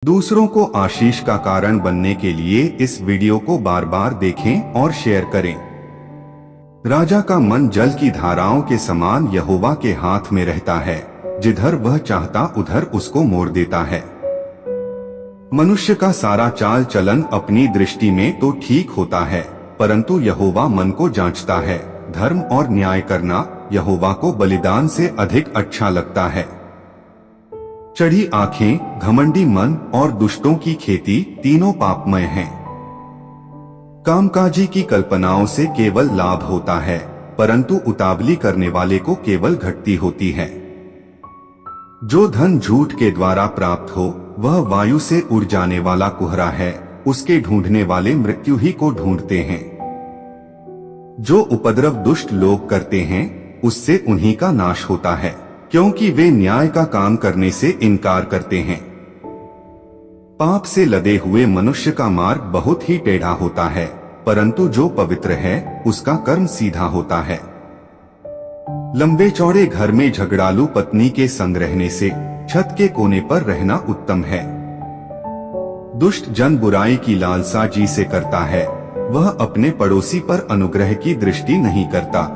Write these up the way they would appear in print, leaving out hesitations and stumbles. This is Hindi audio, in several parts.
दूसरों को आशीष का कारण बनने के लिए इस वीडियो को बार बार देखें और शेयर करें। राजा का मन जल की धाराओं के समान यहोवा के हाथ में रहता है, जिधर वह चाहता उधर उसको मोड़ देता है। मनुष्य का सारा चाल चलन अपनी दृष्टि में तो ठीक होता है, परंतु यहोवा मन को जांचता है। धर्म और न्याय करना यहोवा को बलिदान से अधिक अच्छा लगता है। चढ़ी आंखें, घमंडी मन और दुष्टों की खेती तीनों पापमय हैं। कामकाजी की कल्पनाओं से केवल लाभ होता है, परंतु उतावली करने वाले को केवल घटती होती है। जो धन झूठ के द्वारा प्राप्त हो वह वायु से उड़ जाने वाला कुहरा है, उसके ढूंढने वाले मृत्यु ही को ढूंढते हैं। जो उपद्रव दुष्ट लोग करते हैं उससे उन्हीं का नाश होता है, क्योंकि वे न्याय का काम करने से इनकार करते हैं। पाप से लदे हुए मनुष्य का मार्ग बहुत ही टेढ़ा होता है, परंतु जो पवित्र है उसका कर्म सीधा होता है। लंबे चौड़े घर में झगड़ालू पत्नी के संग रहने से छत के कोने पर रहना उत्तम है। दुष्ट जन बुराई की लालसा जी से करता है, वह अपने पड़ोसी पर अनुग्रह की दृष्टि नहीं करता।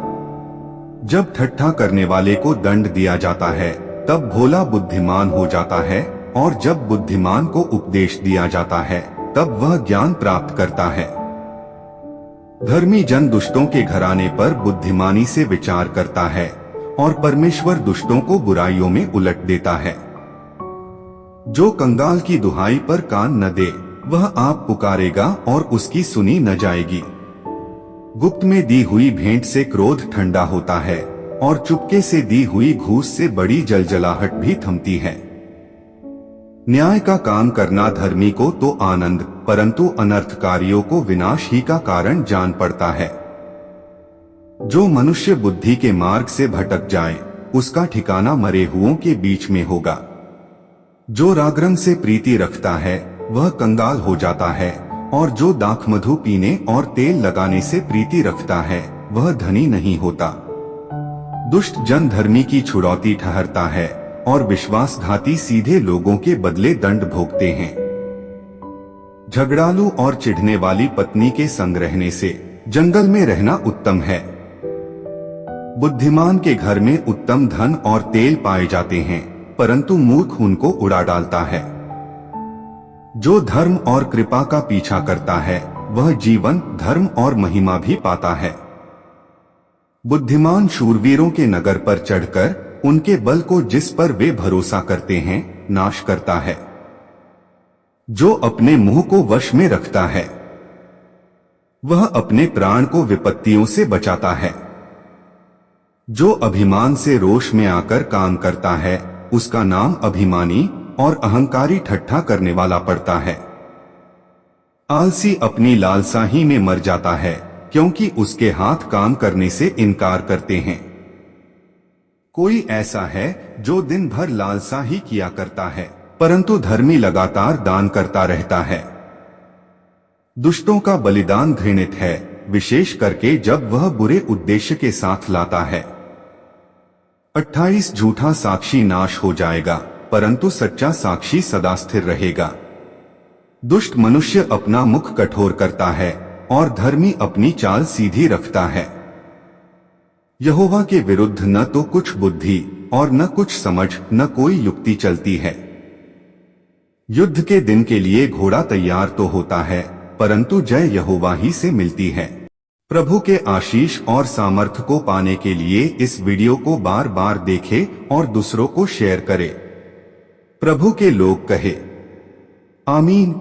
जब ठट्ठा करने वाले को दंड दिया जाता है तब भोला बुद्धिमान हो जाता है, और जब बुद्धिमान को उपदेश दिया जाता है तब वह ज्ञान प्राप्त करता है। धर्मी जन दुष्टों के घराने पर बुद्धिमानी से विचार करता है, और परमेश्वर दुष्टों को बुराइयों में उलट देता है। जो कंगाल की दुहाई पर कान न दे वह आप पुकारेगा और उसकी सुनी न जाएगी। गुप्त में दी हुई भेंट से क्रोध ठंडा होता है, और चुपके से दी हुई घूस से बड़ी जलजलाहट भी थमती है। न्याय का काम करना धर्मी को तो आनंद, परंतु अनर्थकारियों को विनाश ही का कारण जान पड़ता है। जो मनुष्य बुद्धि के मार्ग से भटक जाए उसका ठिकाना मरे हुओं के बीच में होगा। जो रागरंग से प्रीति रखता है वह कंगाल हो जाता है, और जो दाख मधु पीने और तेल लगाने से प्रीति रखता है वह धनी नहीं होता। दुष्ट जन धर्मी की छुड़ौती ठहरता है, और विश्वासघाती सीधे लोगों के बदले दंड भोगते हैं। झगड़ालू और चिढ़ने वाली पत्नी के संग रहने से जंगल में रहना उत्तम है। बुद्धिमान के घर में उत्तम धन और तेल पाए जाते हैं, परंतु मूर्ख उनको उड़ा डालता है। जो धर्म और कृपा का पीछा करता है वह जीवन, धर्म और महिमा भी पाता है। बुद्धिमान शूरवीरों के नगर पर चढ़कर उनके बल को जिस पर वे भरोसा करते हैं नाश करता है। जो अपने मुंह को वश में रखता है वह अपने प्राण को विपत्तियों से बचाता है। जो अभिमान से रोष में आकर काम करता है उसका नाम अभिमानी और अहंकारी ठट्ठा करने वाला पड़ता है। आलसी अपनी लालसा ही में मर जाता है, क्योंकि उसके हाथ काम करने से इनकार करते हैं। कोई ऐसा है जो दिन भर लालसा ही किया करता है, परंतु धर्मी लगातार दान करता रहता है। दुष्टों का बलिदान घृणित है, विशेष करके जब वह बुरे उद्देश्य के साथ लाता है। 28 झूठा साक्षी नाश हो जाएगा, परंतु सच्चा साक्षी सदा स्थिर रहेगा। दुष्ट मनुष्य अपना मुख कठोर करता है, और धर्मी अपनी चाल सीधी रखता है। यहोवा के विरुद्ध न तो कुछ बुद्धि और न कुछ समझ, न कोई युक्ति चलती है। युद्ध के दिन के लिए घोड़ा तैयार तो होता है, परंतु जय यहोवा ही से मिलती है। प्रभु के आशीष और सामर्थ्य को पाने के लिए इस वीडियो को बार बार देखें और दूसरों को शेयर करें। प्रभु के लोग कहे आमीन।